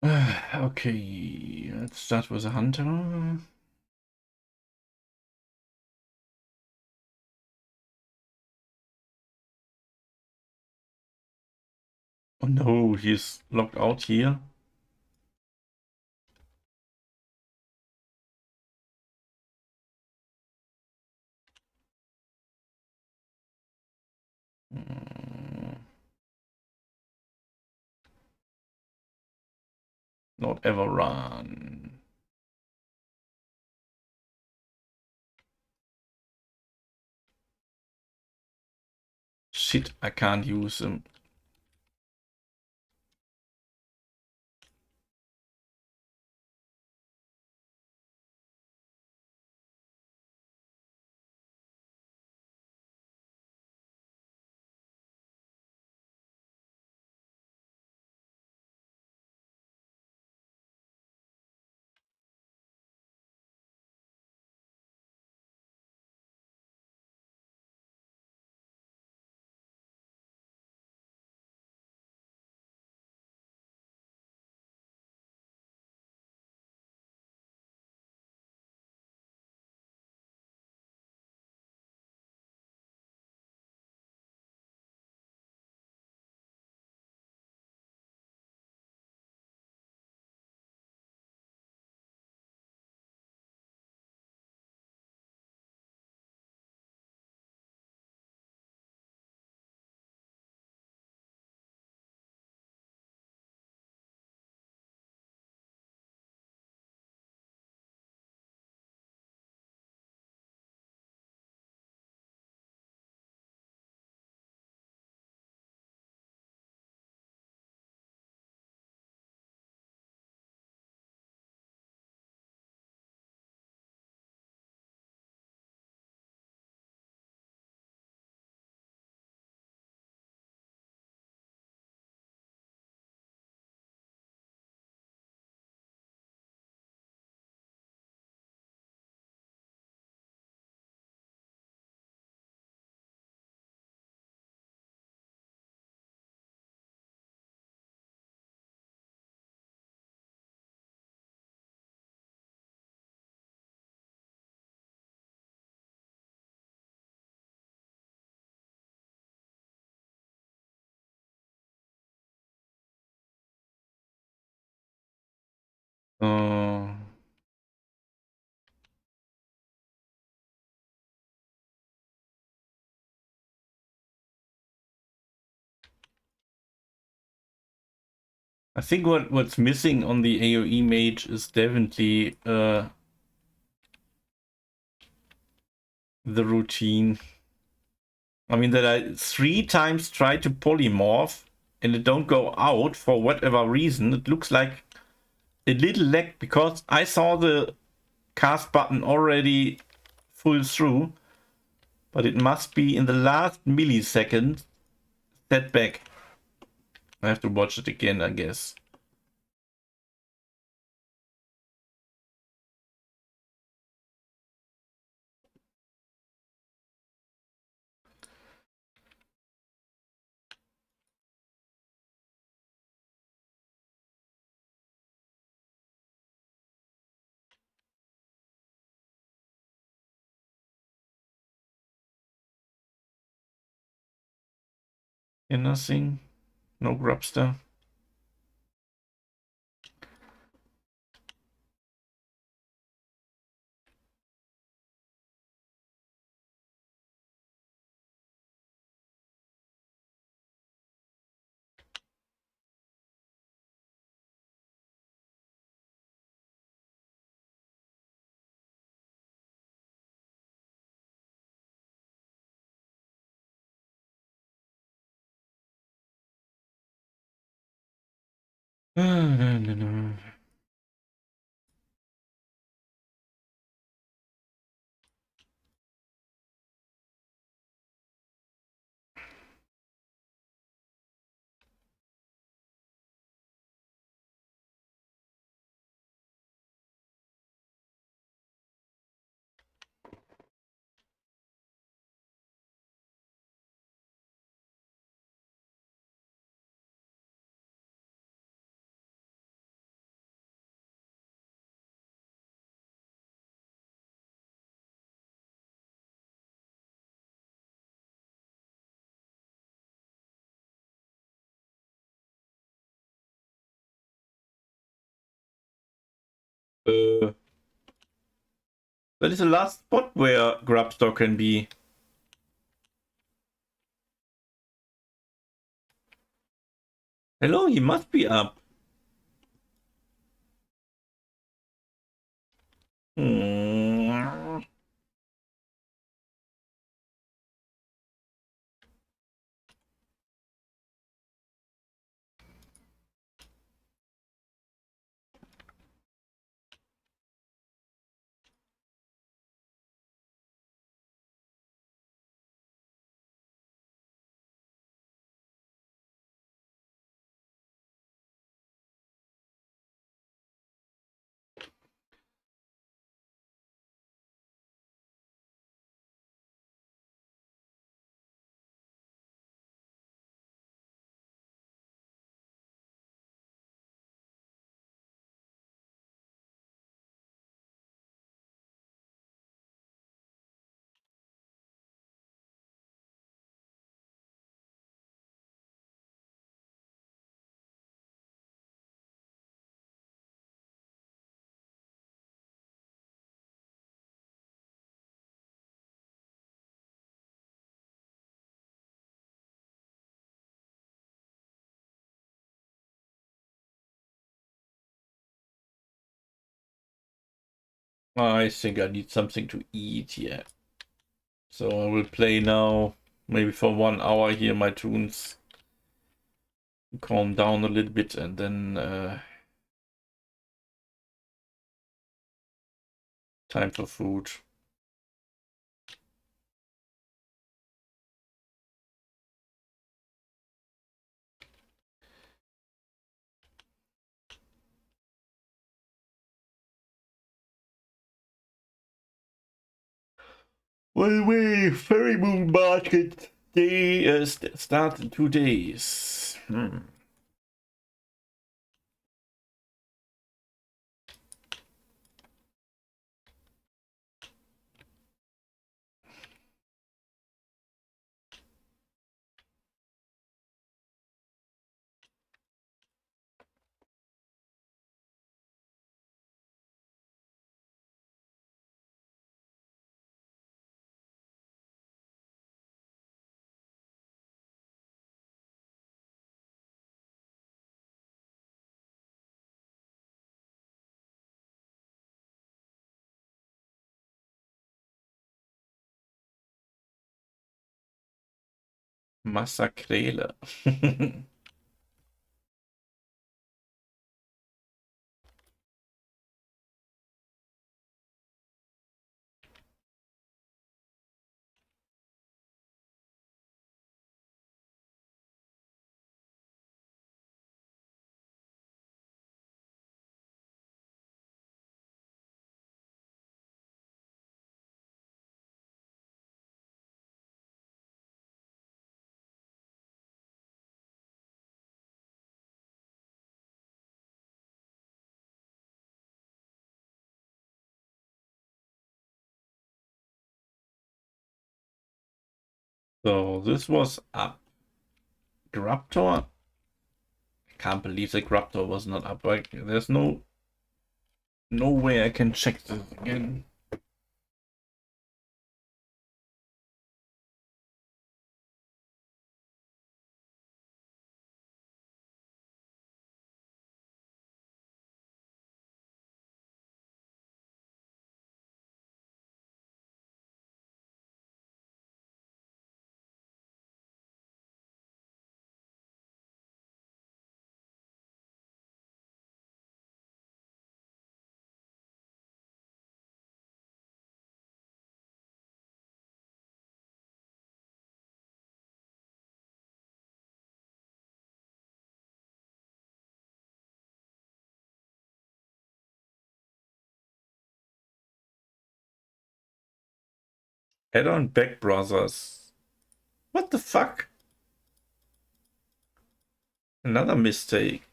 Okay, let's start with a hunter. Oh no, he's locked out here. Mm, Not ever run. Shit, I can't use him. Uh, I think what's missing on the AoE mage is definitely the routine. I mean that I 3 times tried to polymorph and it don't go out for whatever reason. It looks like a little lag because I saw the cast button already full through, but it must be in the last millisecond set back. I have to watch it again, I guess. And nothing. No grubster. No. That is the last spot where Grubstar can be. Hello, he must be up. Hmm. I think I need something to eat here. So I will play now, maybe for 1 hour here, my tunes. Calm down a little bit and then time for food. By the way, Fairy Moon Market day start in 2 days. Massakrele. So this was up. Grubtor. I can't believe the Grubtor was not up. Like, there's no way I can check this again. Add-on Back Brothers. What the fuck? Another mistake.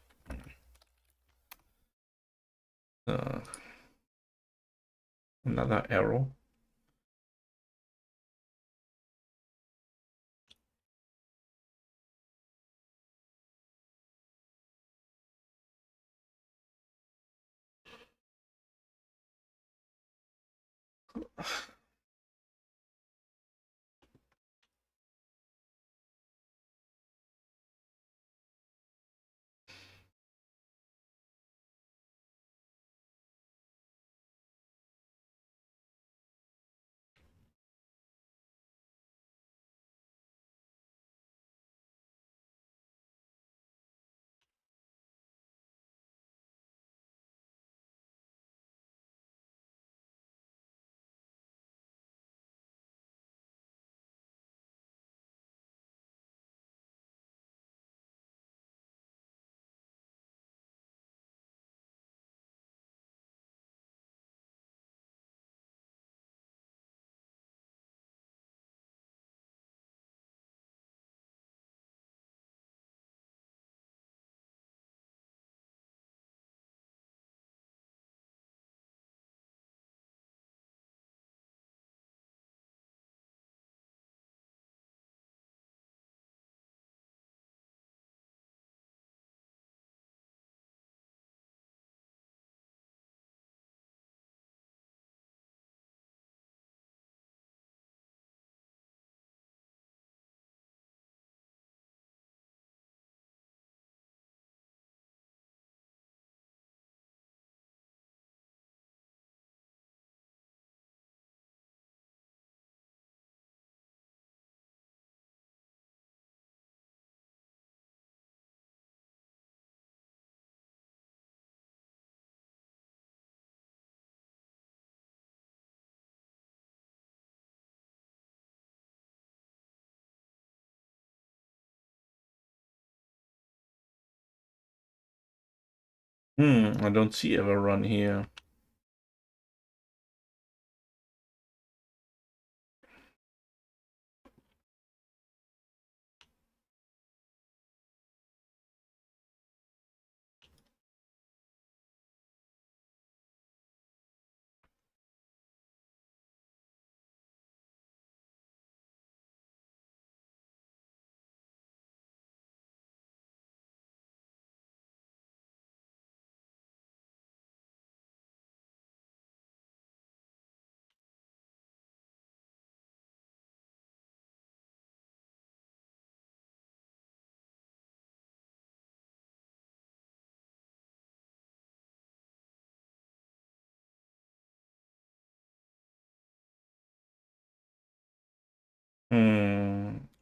Another arrow. I don't see ever run here.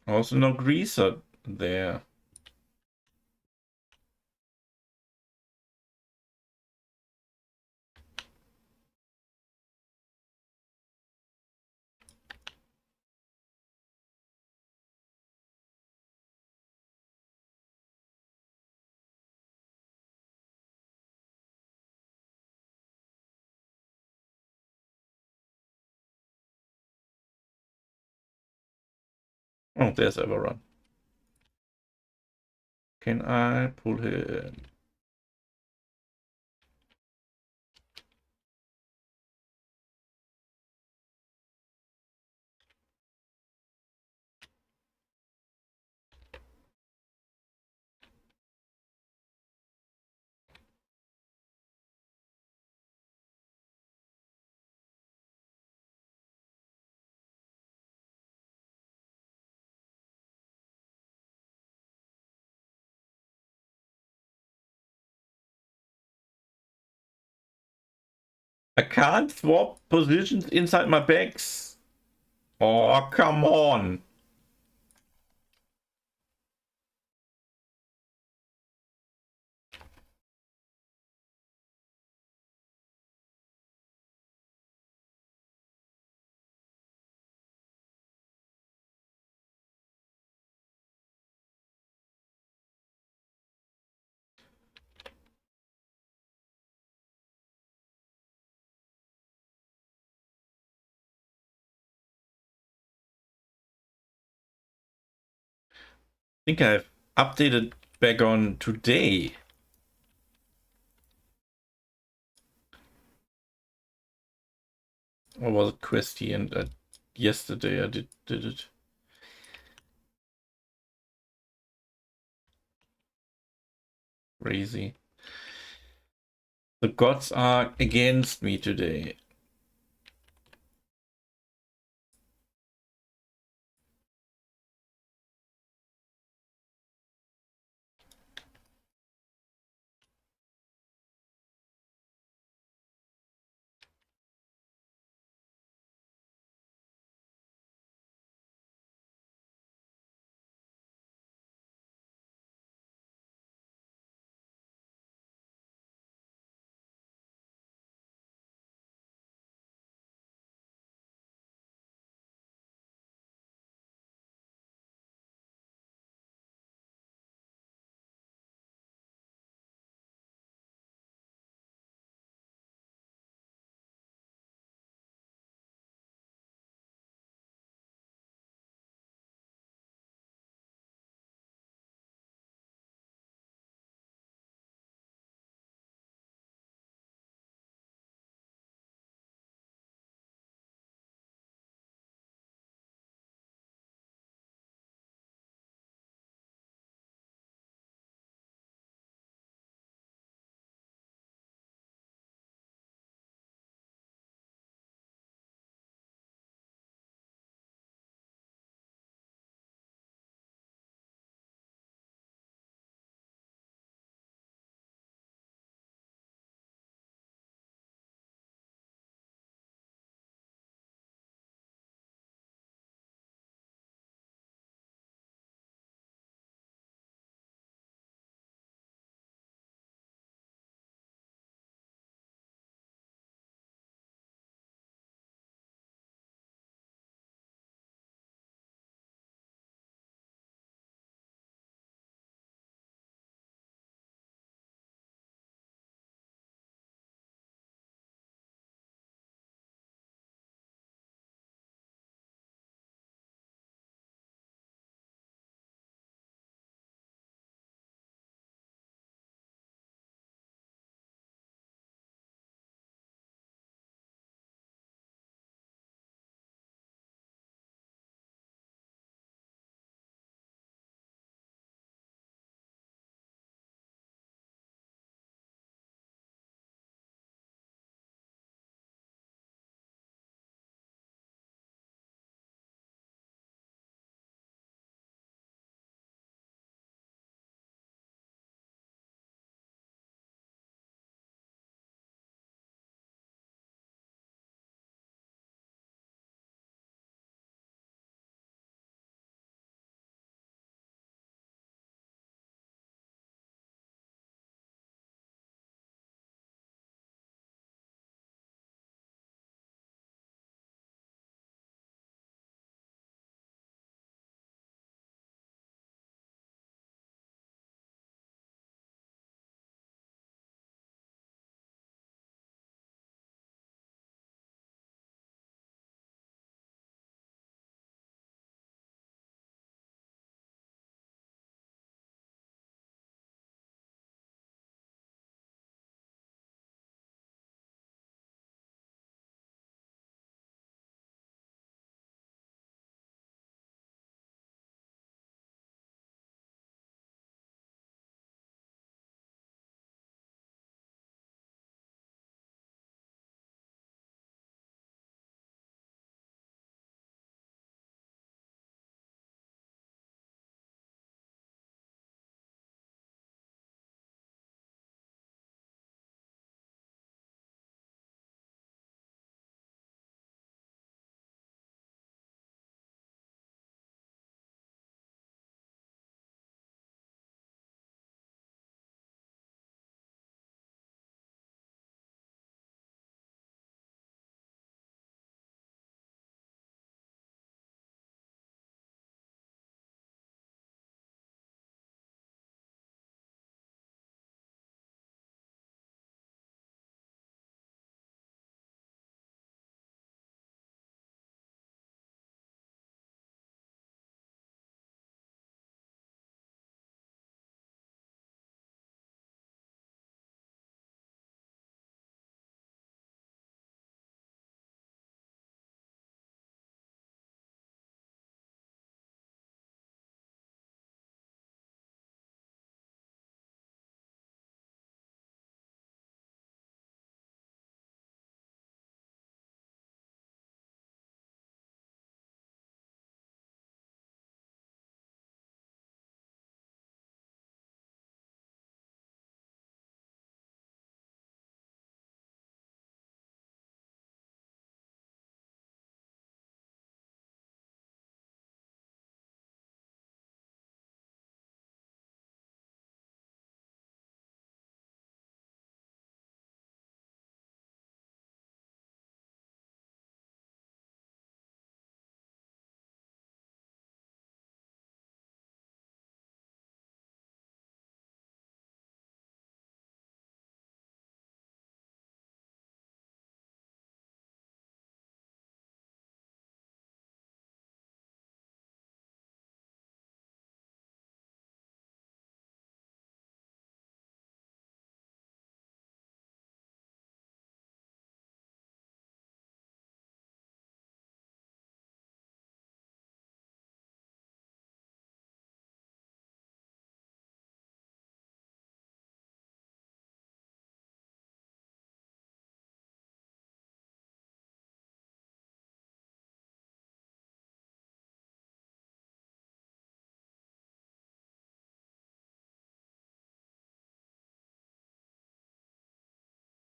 Also no greaser there. Oh, there's Everrun. Can I pull him? I can't swap positions inside my bags. Oh, come on. I think I've updated back on today. Or was it Questy? And yesterday I did it. Crazy. The gods are against me today.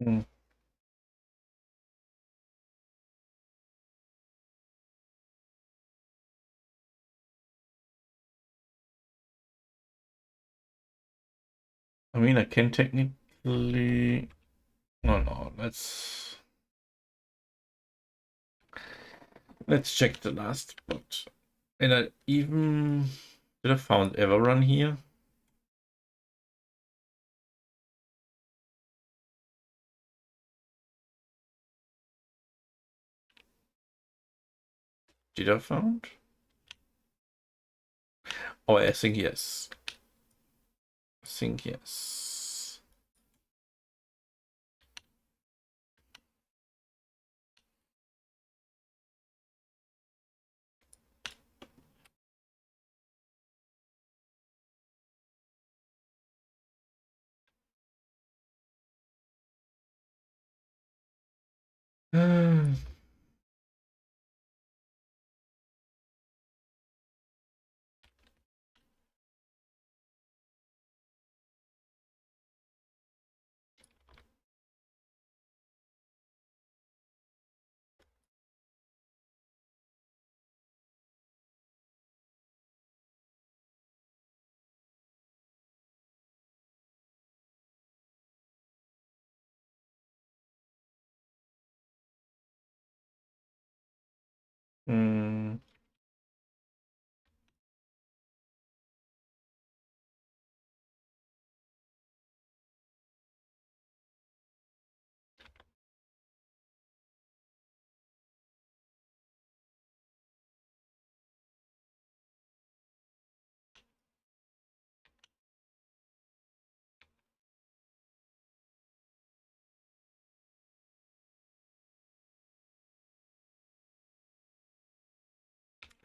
Hmm. I mean, I can technically... Oh no, let's check the last spot. And I even... Did I found Everrun here? Did I found? Oh, I think yes. I think yes. Hmm.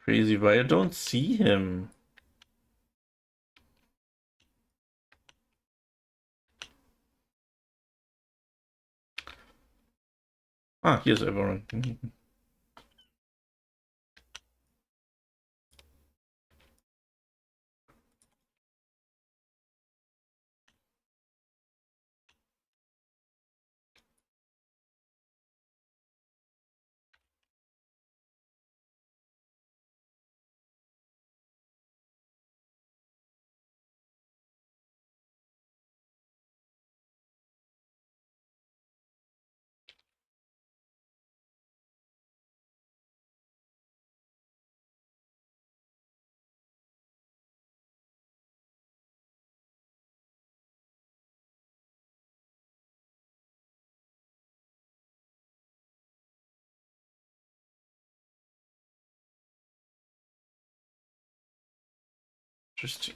Crazy, why I don't see him? Ah, here's Everrun. Interesting.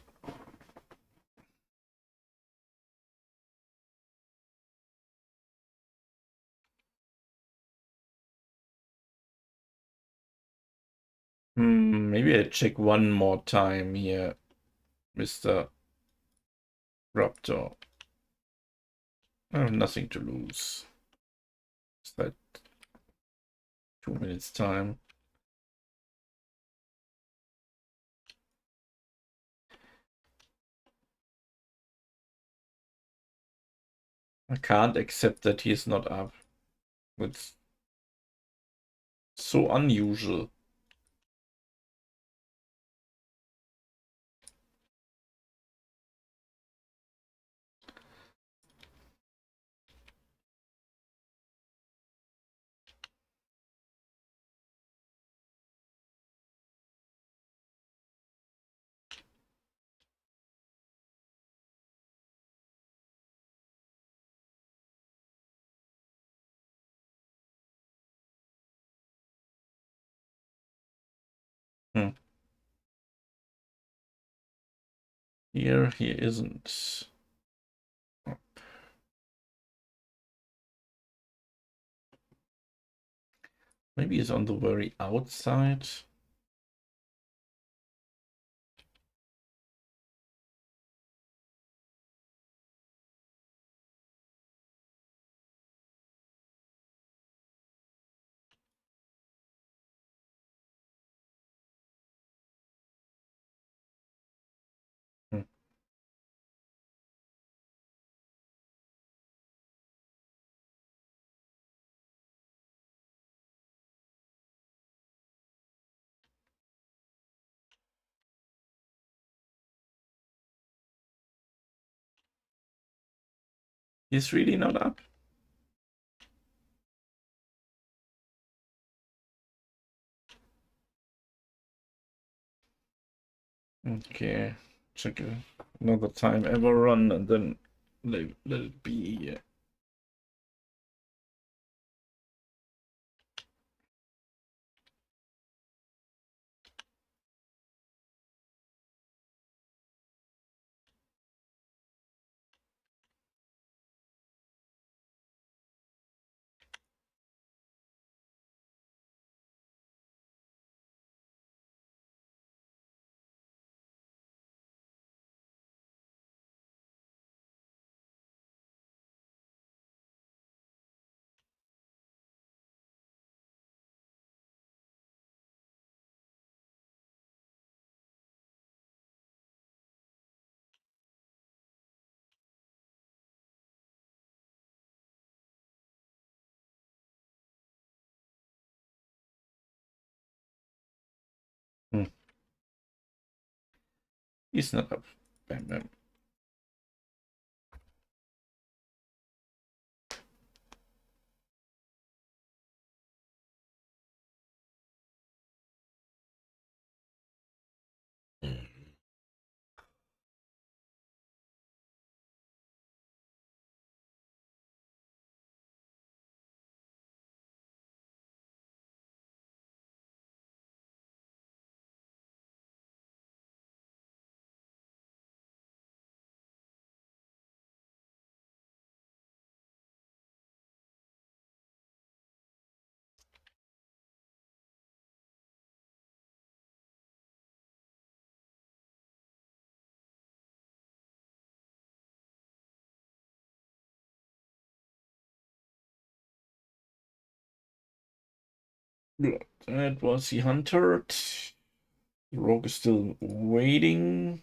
Maybe I check one more time here, Mr. Raptor. I have nothing to lose. It's like 2 minutes time. I can't accept that he's not up. It's so unusual. Hmm. Here he isn't. Maybe he's on the very outside. Hmm. He's really not up. Okay, check another time ever run and then let it be here. He's not up. Bam, bam. Good. That was the hunter. The rogue is still waiting.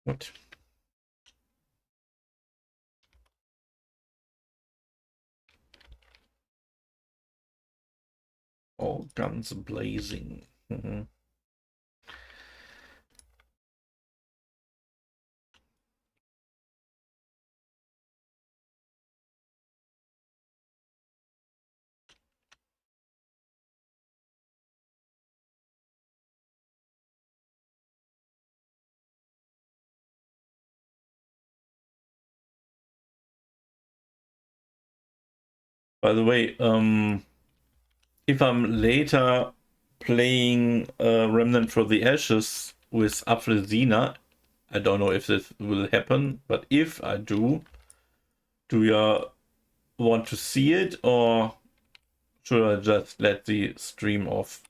What? All guns blazing. By the way, if I'm later playing Remnant for the Ashes with Afrezina, I don't know if this will happen, but if I do you want to see it or should I just let the stream off?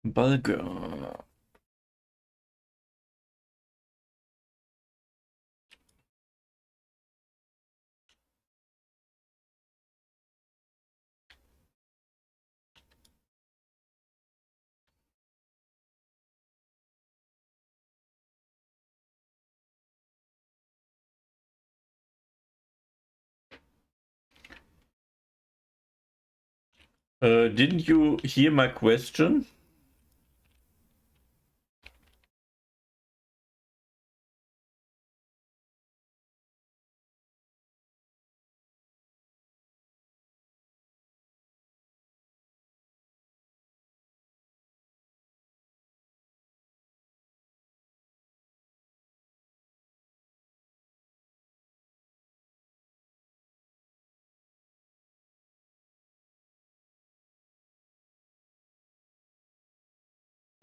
Bulgur. Didn't you hear my question?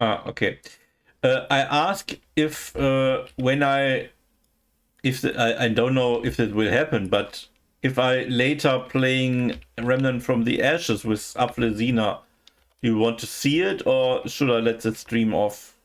Okay. I ask if when I don't know if it will happen, but if I later playing Remnant from the Ashes with Aflesina, you want to see it, or should I let the stream off?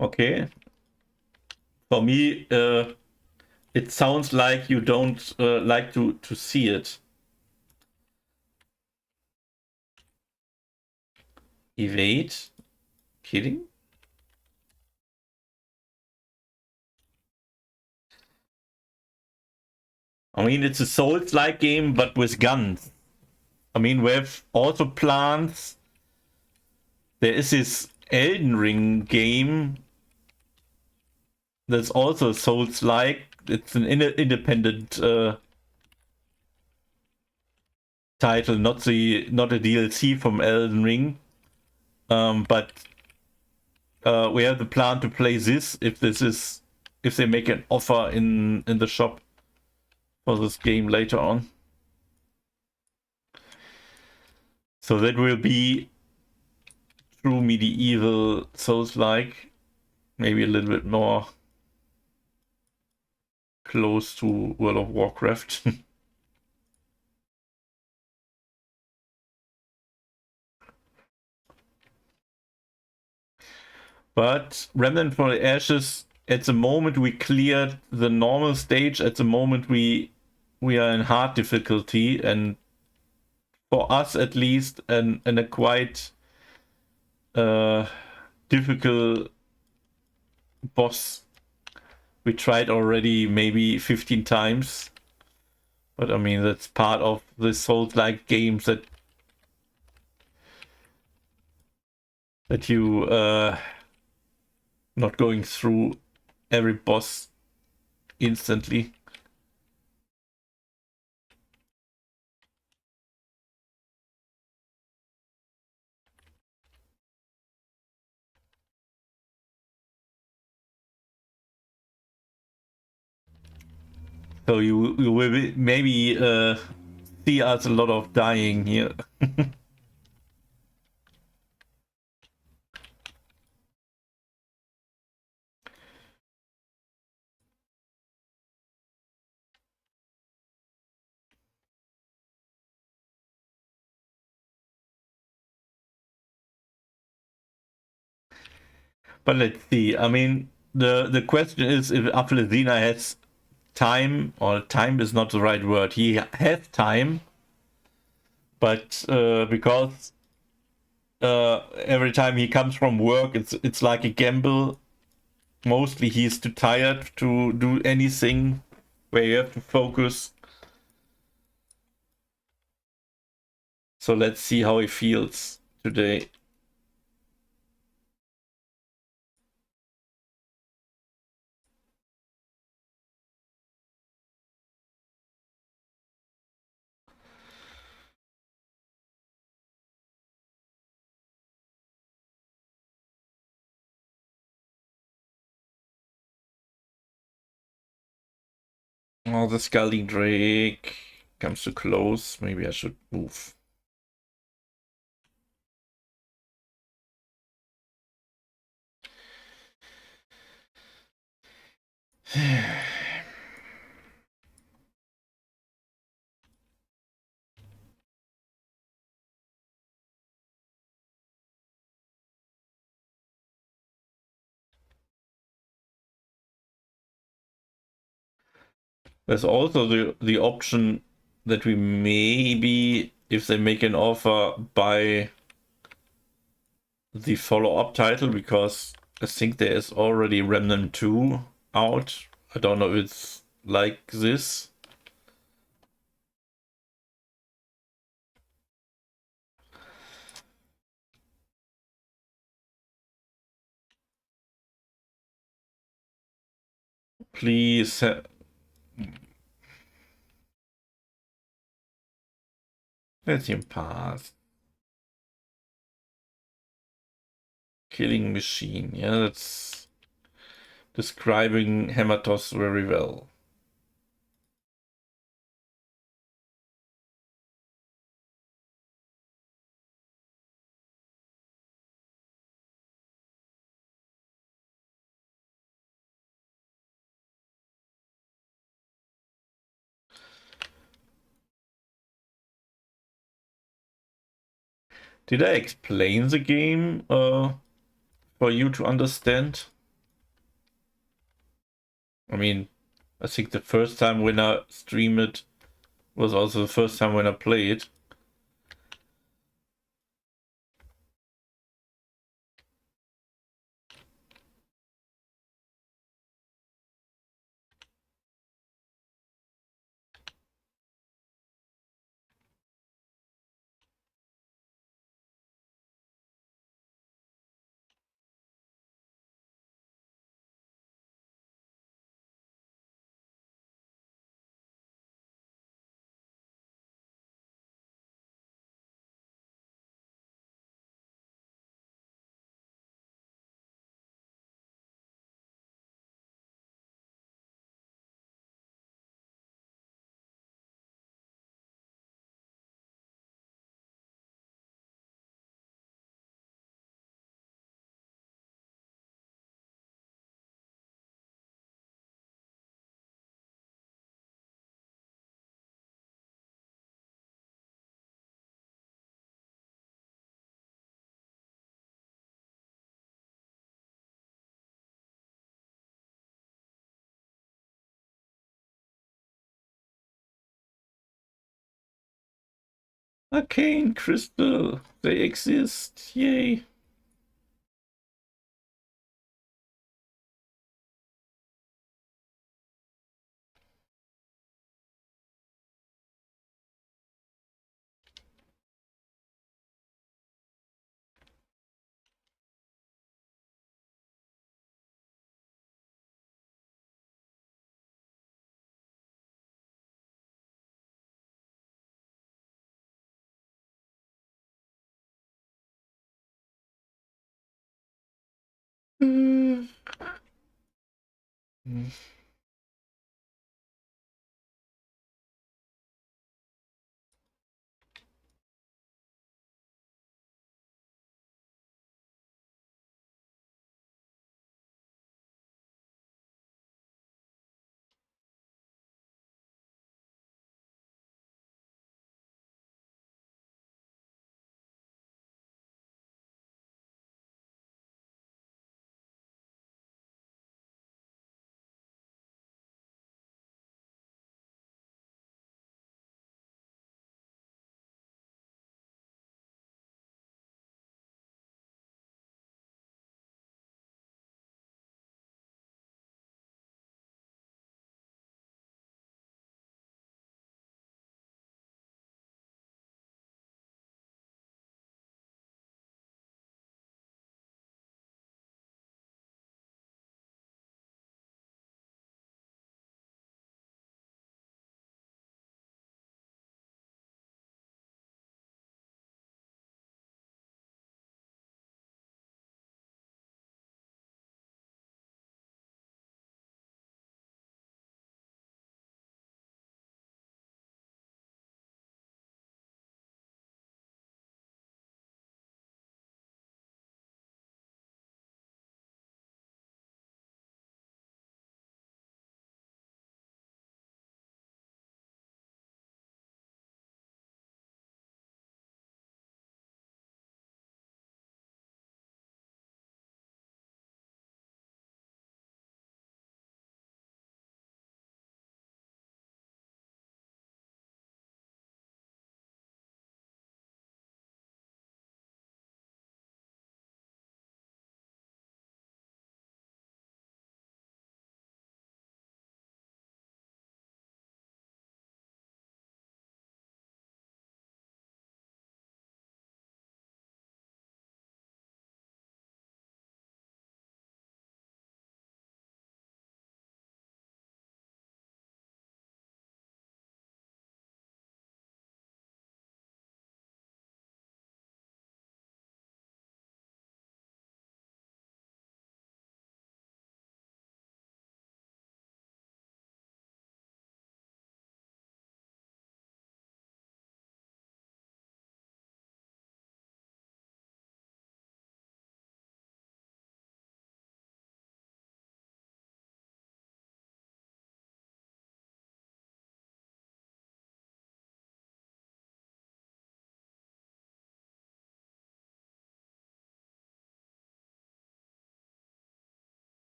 Okay. For me, it sounds like you don't like to see it. Evade? Kidding? I mean, it's a Souls-like game, but with guns. I mean, we have also plants. There is this Elden Ring game that's also Souls-like. It's an independent title, not a DLC from Elden Ring. But we have the plan to play this if they make an offer in the shop for this game later on. So that will be true medieval Souls-like, maybe a little bit more close to World of Warcraft. But Remnant from the Ashes, at the moment we cleared the normal stage, at the moment we are in hard difficulty, and for us at least, and a quite difficult boss. We tried already maybe 15 times. But I mean, that's part of the Souls-like games that you not going through every boss instantly. So you will maybe see us a lot of dying here. But let's see. I mean, the question is if Aflesina has time, or time is not the right word. He has time, but because every time he comes from work, it's like a gamble. Mostly he's too tired to do anything where you have to focus. So let's see how he feels today. Oh, the Scully Drake comes too close. Maybe I should move. There's also the option that we maybe, if they make an offer, buy the follow-up title, because I think there is already Remnant 2 out. I don't know if it's like this. Please. Let him pass. Killing machine. Yeah, that's describing Hematos very well. Did I explain the game for you to understand? I mean, I think the first time when I streamed it was also the first time when I played. Arcane crystal, they exist, yay. Mm.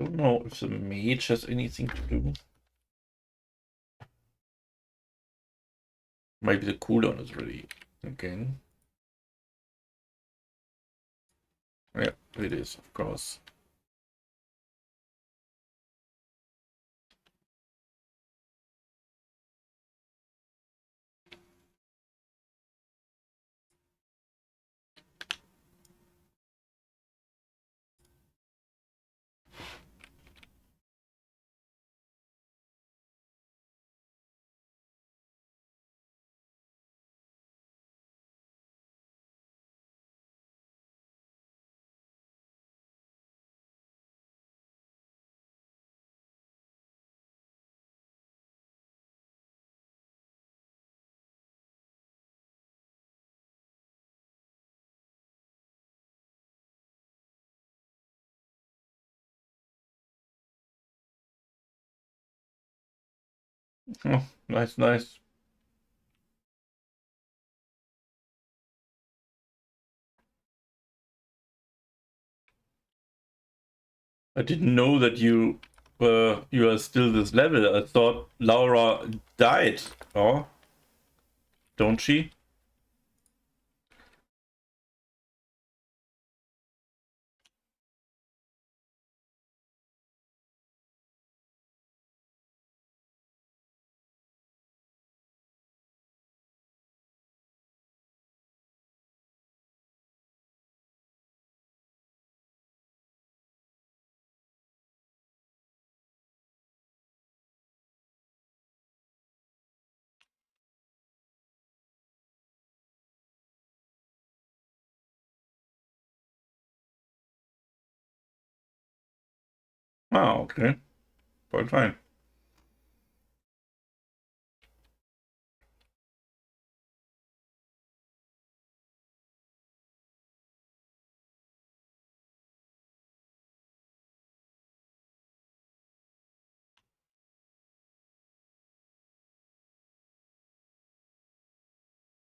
Don't know if the mage has anything to do. Maybe the cooldown is ready again. Yeah, it is, of course. Oh, nice, nice. I didn't know that you are still this level. I thought Laura died. Oh, don't she? Ah, okay. Quite fine.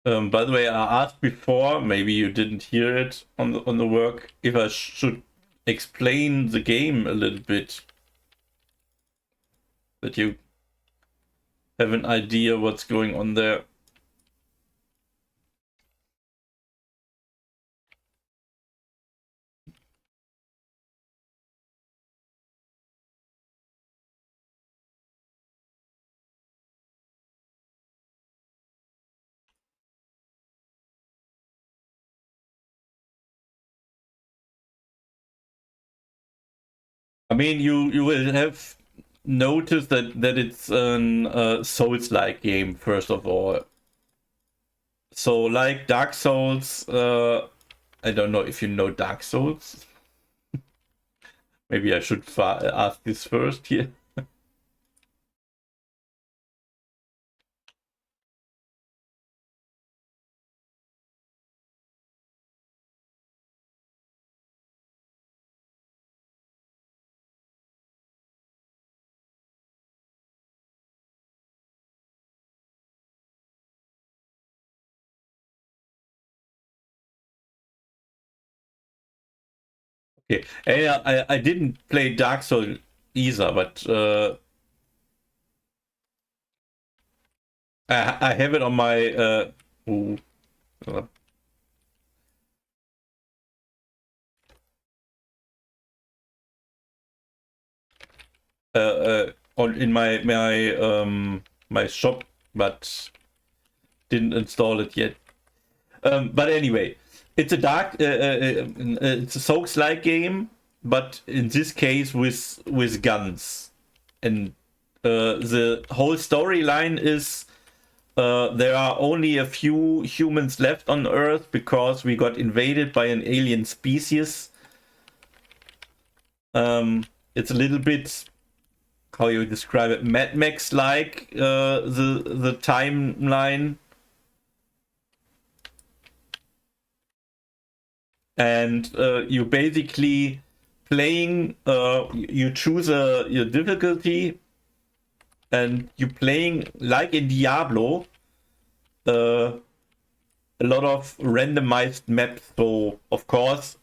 By the way, I asked before, maybe you didn't hear it on the work, if I should explain the game a little bit, that you have an idea what's going on there. I mean, you will have noticed that it's an Souls-like game first of all. So like Dark Souls, I don't know if you know Dark Souls. Maybe I should ask this first here. Okay, I didn't play Dark Souls either, but I have it on my ooh, uh, on in my shop, but didn't install it yet. But anyway, it's a it's a Souls-like game, but in this case with guns, and the whole storyline is there are only a few humans left on Earth because we got invaded by an alien species. It's a little bit, how you describe it, Mad Max like, the timeline. And you basically playing, you choose your difficulty, and you playing like in Diablo, a lot of randomized maps. So of course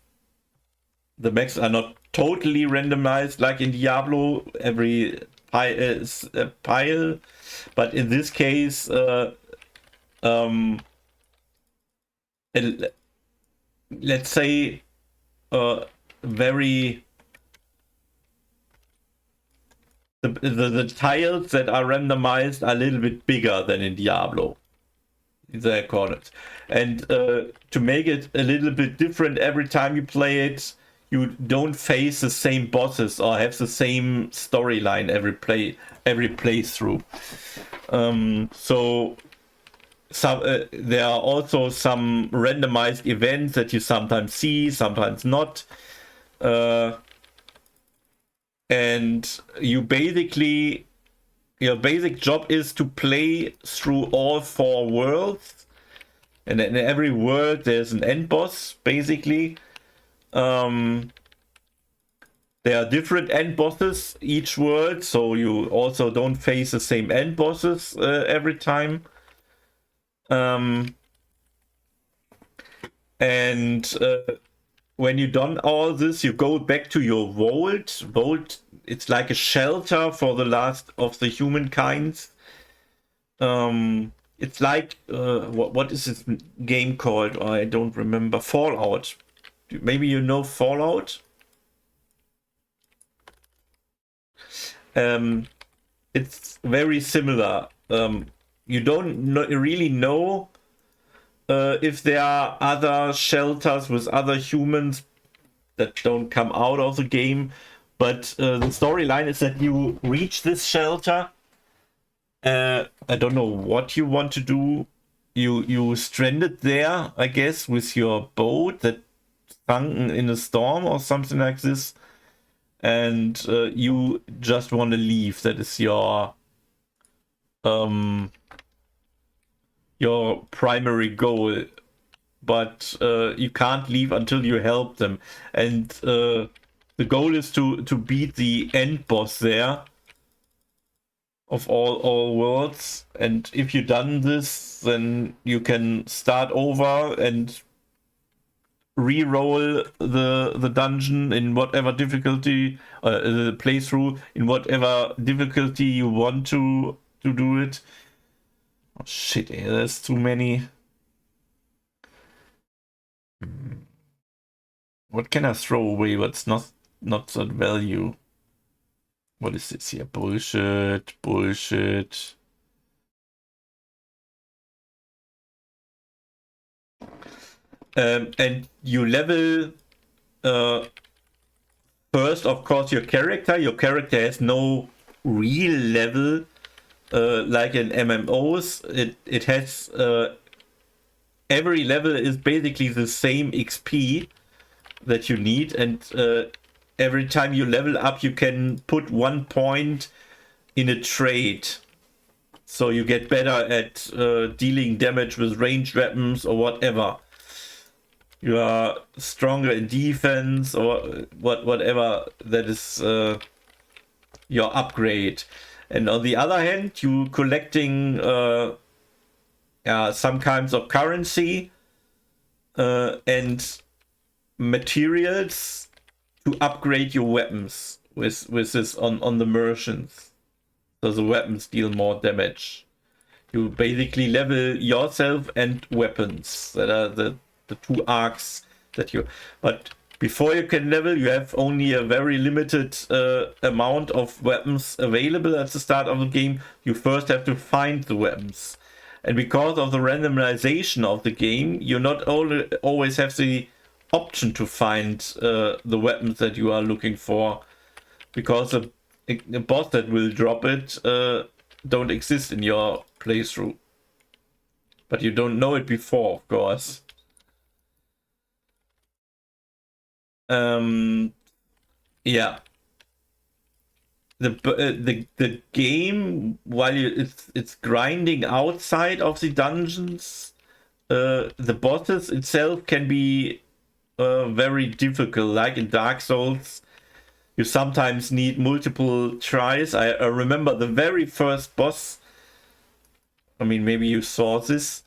the maps are not totally randomized like in Diablo, every pile, but in this case, let's say very the tiles that are randomized are a little bit bigger than in Diablo. They're cornered, and to make it a little bit different every time you play it, you don't face the same bosses or have the same storyline every playthrough. So there are also some randomized events that you sometimes see, sometimes not. And you basically, your basic job is to play through all 4 worlds. And in every world there's an end boss, basically. There are different end bosses each world, so you also don't face the same end bosses every time. When you've done all this, you go back to your vault. Vault, it's like a shelter for the last of the humankind. It's like, what is this game called? I don't remember. Fallout. Maybe you know Fallout? It's very similar. You don't really know if there are other shelters with other humans that don't come out of the game, but the storyline is that you reach this shelter. I don't know what you want to do. You stranded there, I guess, with your boat that sunk in a storm or something like this, and you just want to leave. That is your primary goal, but you can't leave until you help them, and the goal is to beat the end boss there of all worlds. And if you've done this, then you can start over and re-roll the dungeon in whatever difficulty, the playthrough in whatever difficulty you want to do it. Oh shit, there's too many. What can I throw away? What's not that value? What is this here? Bullshit. And you level first, of course, your character. Your character has no real level like in MMOs. It has every level is basically the same XP that you need, and every time you level up, you can put 1 point in a trade. So you get better at dealing damage with ranged weapons or whatever. You are stronger in defense or whatever that is your upgrade. And on the other hand, you collecting some kinds of currency and materials to upgrade your weapons with this on the merchants, so the weapons deal more damage. You basically level yourself and weapons. That are the 2 arcs that you. But before you can level, you have only a very limited amount of weapons available at the start of the game. You first have to find the weapons, and because of the randomization of the game, you not only always have the option to find the weapons that you are looking for, because the boss that will drop it don't exist in your playthrough, but you don't know it before, of course. Yeah, the game, while it's grinding outside of the dungeons, the bosses itself can be very difficult. Like in Dark Souls, you sometimes need multiple tries. I remember the very first boss. I mean, maybe you saw this.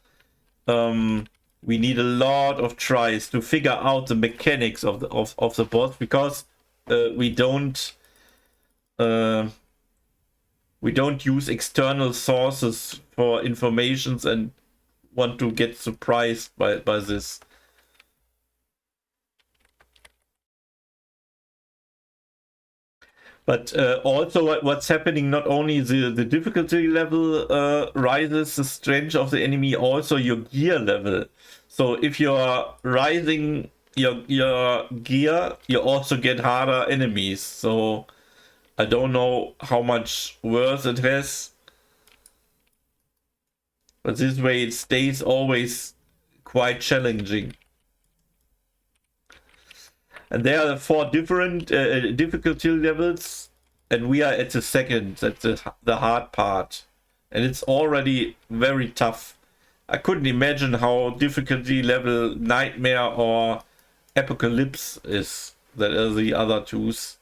We need a lot of tries to figure out the mechanics of the boss, because we don't use external sources for informations and want to get surprised by this. But also what's happening, not only the difficulty level rises, the strength of the enemy, also your gear level. So if you're rising your gear, you also get harder enemies. So I don't know how much worse it has. But this way it stays always quite challenging. And there are 4 different difficulty levels, and we are at the second. That's the hard part, and it's already very tough. I couldn't imagine how difficulty level Nightmare or Apocalypse is. That are the other twos.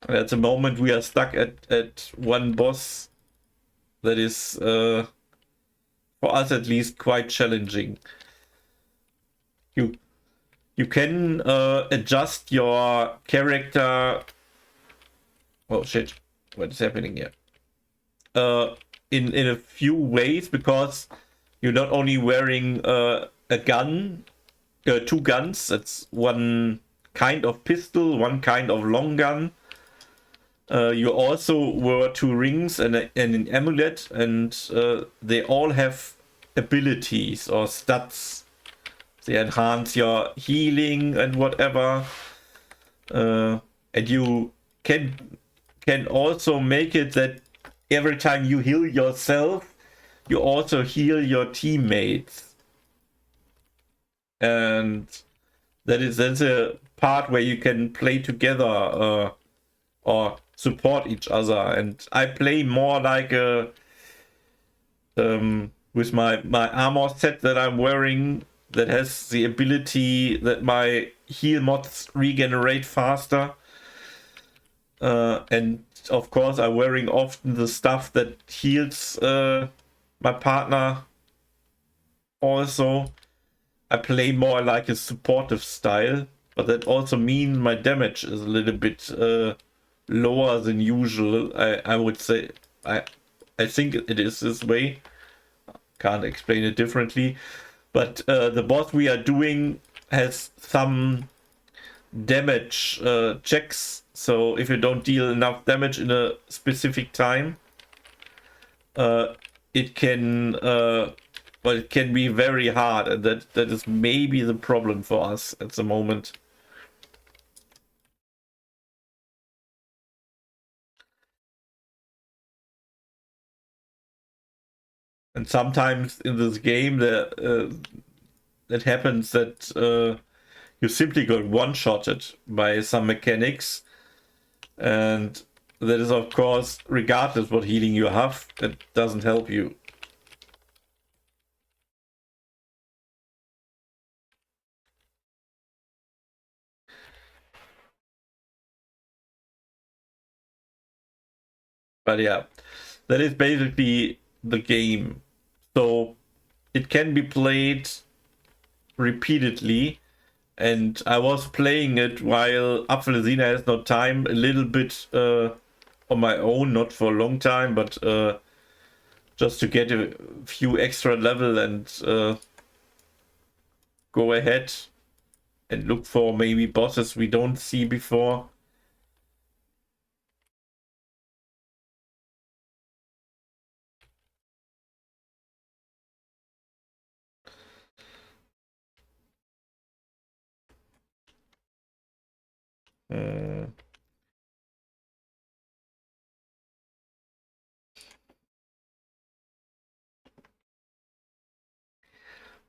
And at the moment we are stuck at one boss that is for us at least quite challenging. You can adjust your character. Oh shit, what is happening here? In a few ways, because you're not only wearing a gun, 2 guns. That's one kind of pistol, one kind of long gun. You also wear 2 rings and an amulet, and they all have abilities or stats. They enhance your healing and whatever. And you can also make it that every time you heal yourself, you also heal your teammates. And that's a part where you can play together or support each other. And I play more like a with my armor set that I'm wearing, that has the ability that my heal mods regenerate faster. And of course I'm wearing often the stuff that heals my partner. Also, I play more like a supportive style, but that also means my damage is a little bit lower than usual. I would say I think it is this way. Can't explain it differently. But the boss we are doing has some damage checks. So if you don't deal enough damage in a specific time, it can it can be very hard, and that is maybe the problem for us at the moment. And sometimes in this game that happens that you simply got one-shotted by some mechanics, and that is of course, regardless what healing you have, it doesn't help you. But yeah, that is basically the game. So it can be played repeatedly, and I was playing it while Apfelsina has no time, a little bit on my own, not for a long time, but just to get a few extra level and go ahead and look for maybe bosses we don't see before.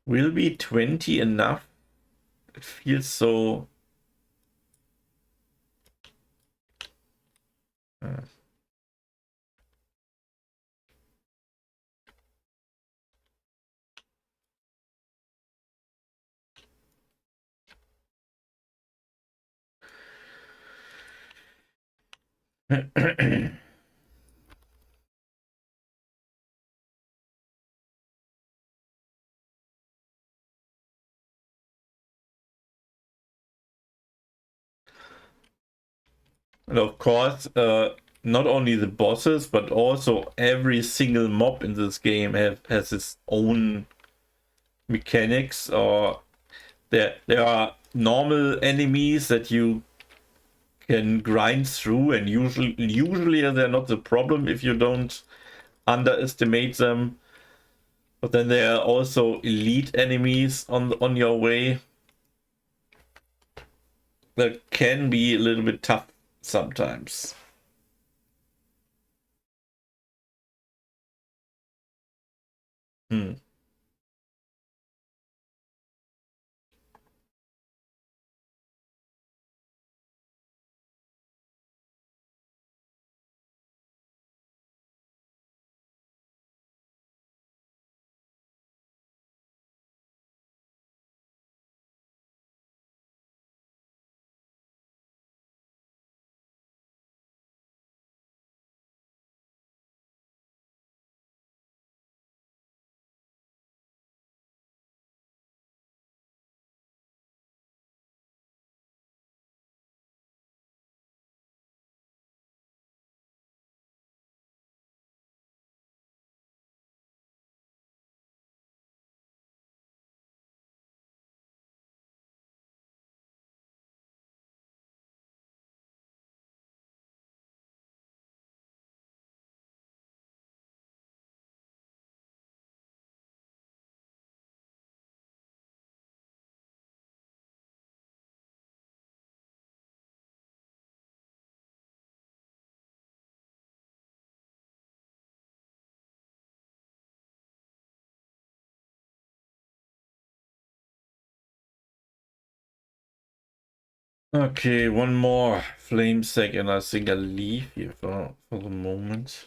Will be 20 enough? It feels so... And of course, not only the bosses, but also every single mob in this game has its own mechanics. Or there are normal enemies that you can grind through, and usually they're not the problem if you don't underestimate them. But then there are also elite enemies on your way that can be a little bit tough sometimes. Hmm. Okay, one more flame sack, and I think I'll leave here for the moment.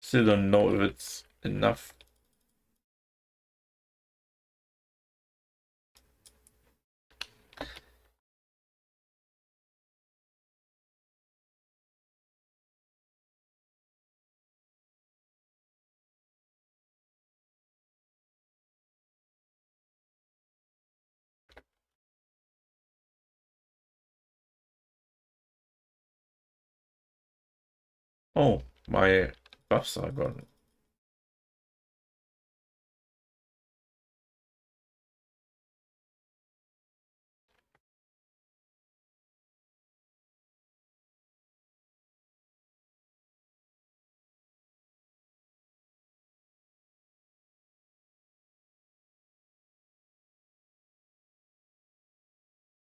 Still don't know if it's enough. Oh, my buffs are gone.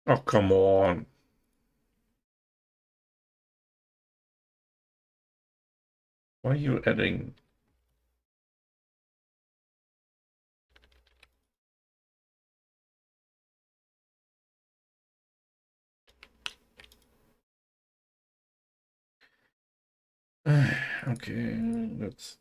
Oh, come on. Why are you adding? Okay, let's.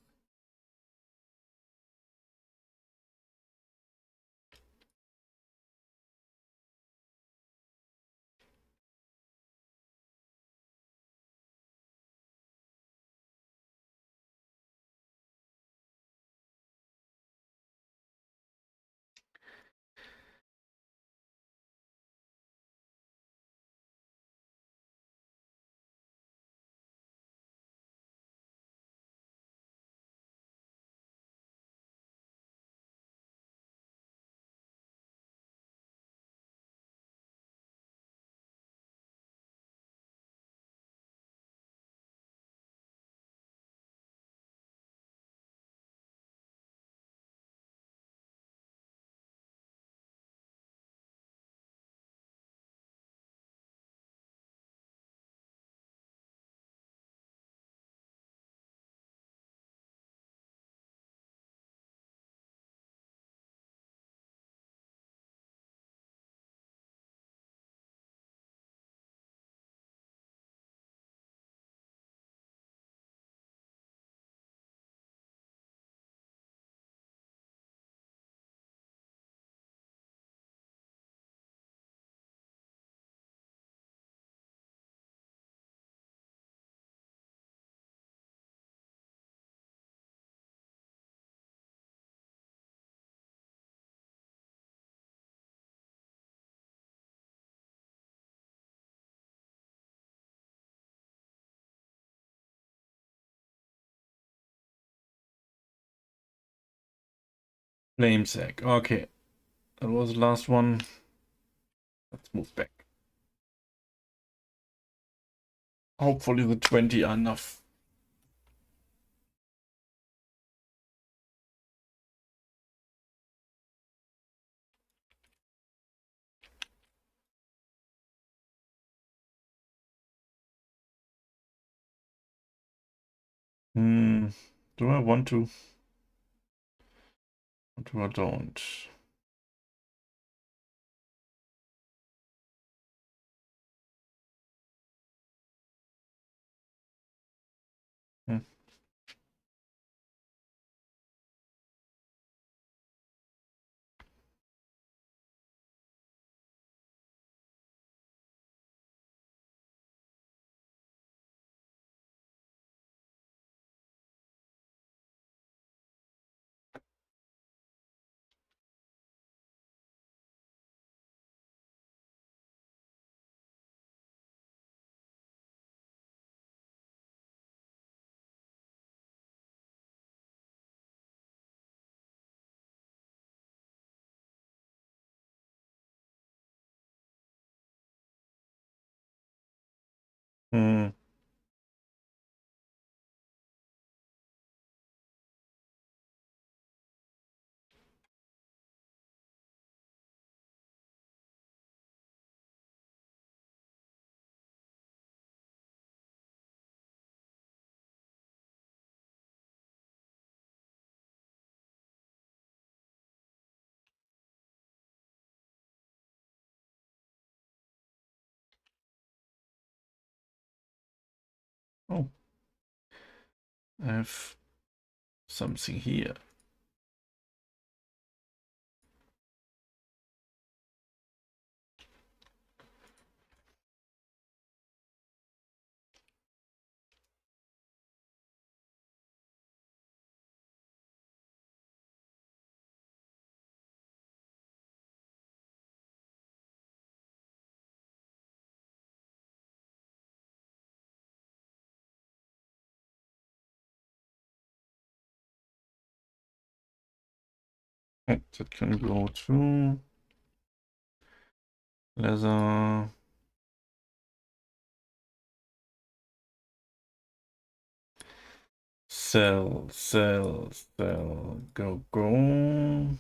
Flame sack. Okay. That was the last one. Let's move back. Hopefully the 20 are enough. Do I want to? Or do I don't? Hmm. Hmm. Oh, I have something here. Oh, that can go to leather. Sell, sell, sell. Go, go.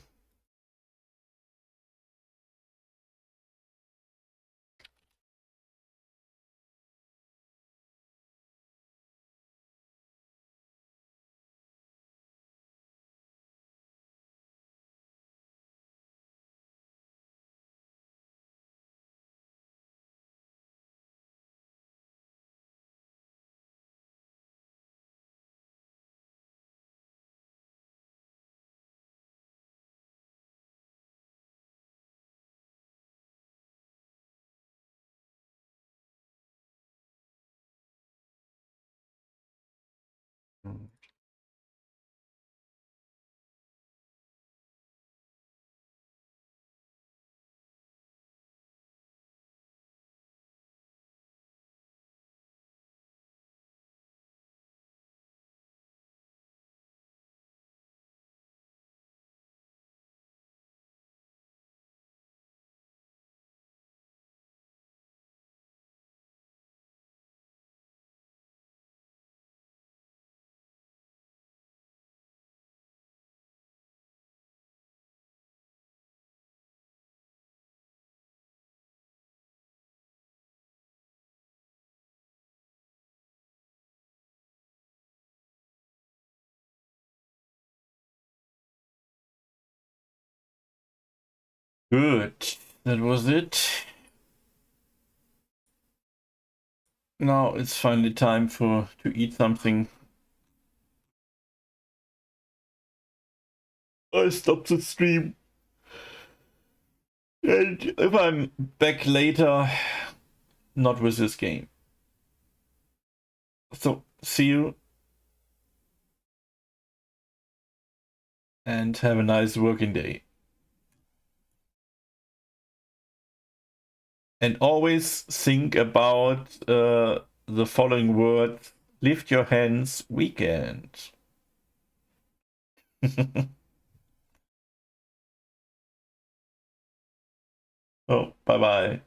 Good. That was it. Now it's finally time to eat something. I stopped the stream. And if I'm back later, not with this game. So, see you. And have a nice working day. And always think about the following words. Lift your hands, weekend. Oh, bye bye.